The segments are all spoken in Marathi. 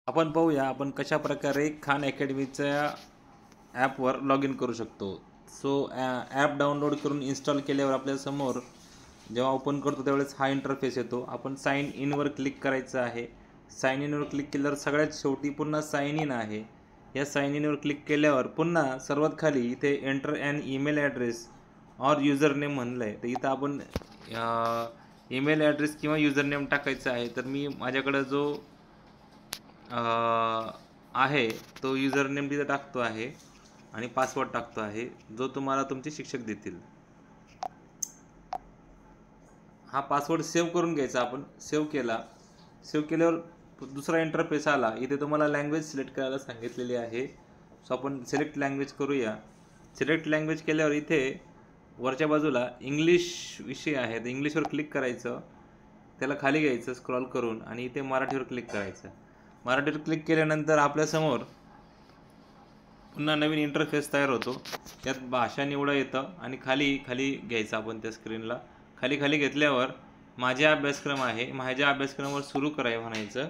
आपण पाहूया आपण कशा प्रकारे खान अकॅडमीच्या ॲपवर लॉग इन करू शकतो। सो ॲप डाउनलोड करून इन्स्टॉल केल्यावर आपल्यासमोर जेव्हा ओपन करतो त्यावेळेस हा इंटरफेस येतो। आपण साइन इनवर क्लिक करायचं आहे। साइन इनवर क्लिक केल्यावर सगळ्यात शेवटी पुन्हा साइन इन आहे। या साइन इनवर क्लिक केल्यावर पुन्हा सर्वात खाली इथे एंटर ॲन ईमेल ॲड्रेस और यूजर नेम म्हणलं आहे, तर इथं आपण ईमेल ॲड्रेस किंवा यूजर नेम टाकायचं आहे। तर मी माझ्याकडे जो आहे तो यूजर नेम तिथं टाकतो आहे आणि पासवर्ड टाकतो आहे, जो तुम्हाला तुमचे शिक्षक देतील। हा पासवर्ड सेव्ह करून घ्यायचा। आपण सेव्ह केला। सेव्ह केल्यावर दुसरा इंटरफेस आला। इथे तुम्हाला लँग्वेज सिलेक्ट करायला सांगितलेली आहे। सो आपण सिलेक्ट लँग्वेज करूया। सिलेक्ट लँग्वेज केल्यावर इथे वरच्या बाजूला इंग्लिश विषय आहे, तर इंग्लिशवर क्लिक करायचं, त्याला खाली घ्यायचं स्क्रॉल करून आणि इथे मराठीवर क्लिक करायचं। मराठीवर क्लिक केल्यानंतर आपल्यासमोर पुन्हा नवीन इंटरफेस तयार होतो। त्यात भाषा निवडा येतं आणि खाली खाली घ्यायचं आपण त्या स्क्रीनला। खाली खाली घेतल्यावर माझे अभ्यासक्रम आहे, माझ्या अभ्यासक्रमावर सुरू करा म्हणायचं।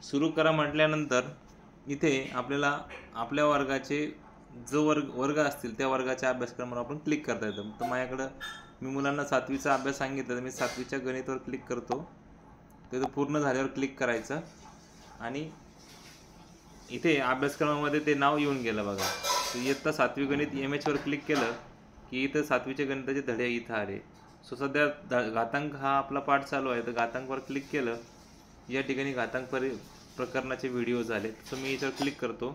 सुरू करा म्हटल्यानंतर इथे आपल्याला आपल्या वर्गाचे जो वर्ग असतील त्या वर्गाच्या अभ्यासक्रमावर आपण क्लिक करता येतं। तर माझ्याकडं मी मुलांना 7वीचा अभ्यास सांगितलं, तर मी 7वीच्या गणितावर क्लिक करतो। ते पूर्ण झाल्यावर क्लिक करायचं आणि इथे अभ्यासक्रमामध्ये ते नाव येऊन गेलं बघा। इयत्ता 7वी गणित MH वर क्लिक केलं की इथं 7वीचे गणिताचे धडे इथं आले। सो सध्या घातांक हा आपला पाठ चालू आहे, तर घातांकवर क्लिक केलं, या ठिकाणी घातांक प्रकरणाचे व्हिडिओ झाले। सो मी याच्यावर क्लिक करतो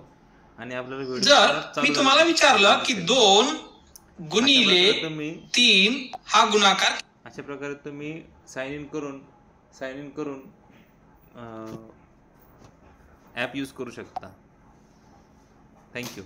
आणि आपल्याला व्हिडिओ जर मी तुम्हाला विचारलं की 2 गुणिले 3 हा गुणाकार, अशा प्रकारे तुम्ही साइन इन करून ॲप यूज करू शकता। थँक्यू।